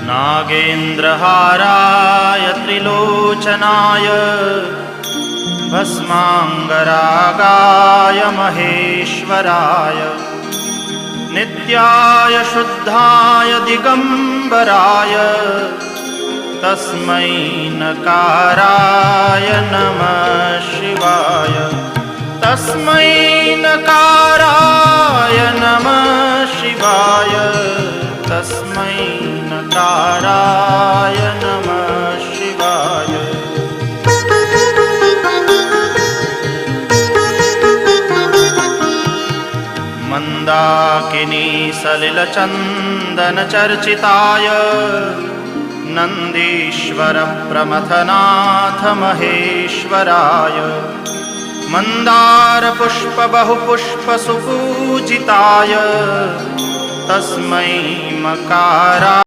नागेन्द्रहाराय त्रिलोचनाय भस्माङ्गरागाय महेश्वराय नित्याय शुद्धाय दिगम्बराय तस्मै नकाराय नमः शिवाय। तस्मै नकाराय नमः शिवाय। तस्मै नकाराय नमः शिवाय। मन्दाकिनी सलिलचन्दनचर्चिताय नन्दीश्वर प्रमथनाथ महेश्वराय मन्दारपुष्प बहुपुष्प सुपूजिताय तस्मै मकाराय